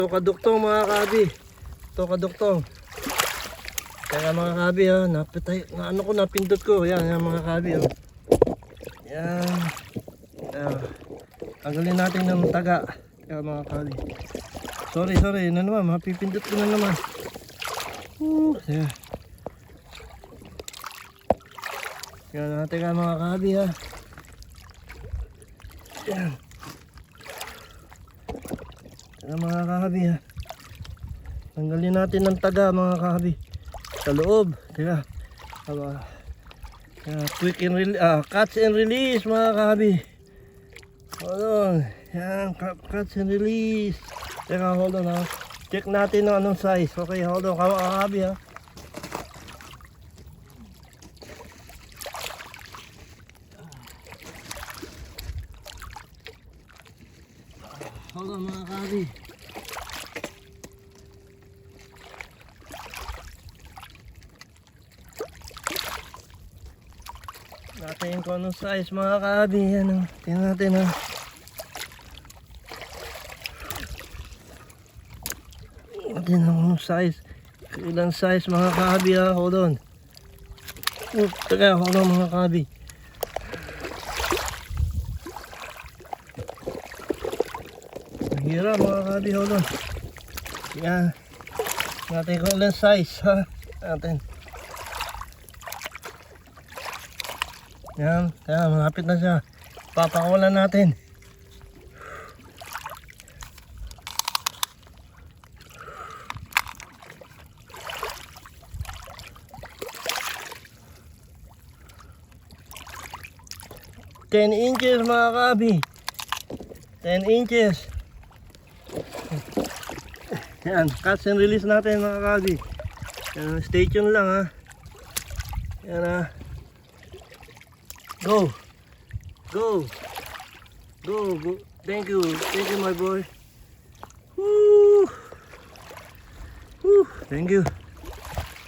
Ito kaduktong mga kabi. Ito kaduktong. Kaya mga kabi ha, napindot ko. Yan mga kabi ha. Yan. Yan. Tanggalin natin ng taga. Kaya mga kabi. Sorry, na naman, mapipindot ko na naman. Yan. Yan natin ka mga kabi ha. Yan. Yan mga kabi ha. Tanggalin natin ng taga mga kabi. Sa loob. Teka. Quick and release. Catch and release mga kabi. Hold on. Yan. Catch and release. Teka, hold on ha. Check natin ng anong size. Okay, hold on. Mga kabi ha. Hold on mga kabi. Natin kung anong size mga kabi. Yan o. Tingnan natin ha. Natin anong size. Ilang size mga kabi ha. Hold on. Teka, hold on mga kabi. Hirap mga kabi, hold on. Yan. Natin kung ilang size ha. Natin. Yan. Yan, malapit na siya. Papakawalan natin. Ten inches mga kabi. 10 inches. Yan, catch and release natin mga kabi. Yan, stay tuned lang ha. Yan ha. Go. Go. Go. Go. Thank you my boy. Woo. Woo. Thank you.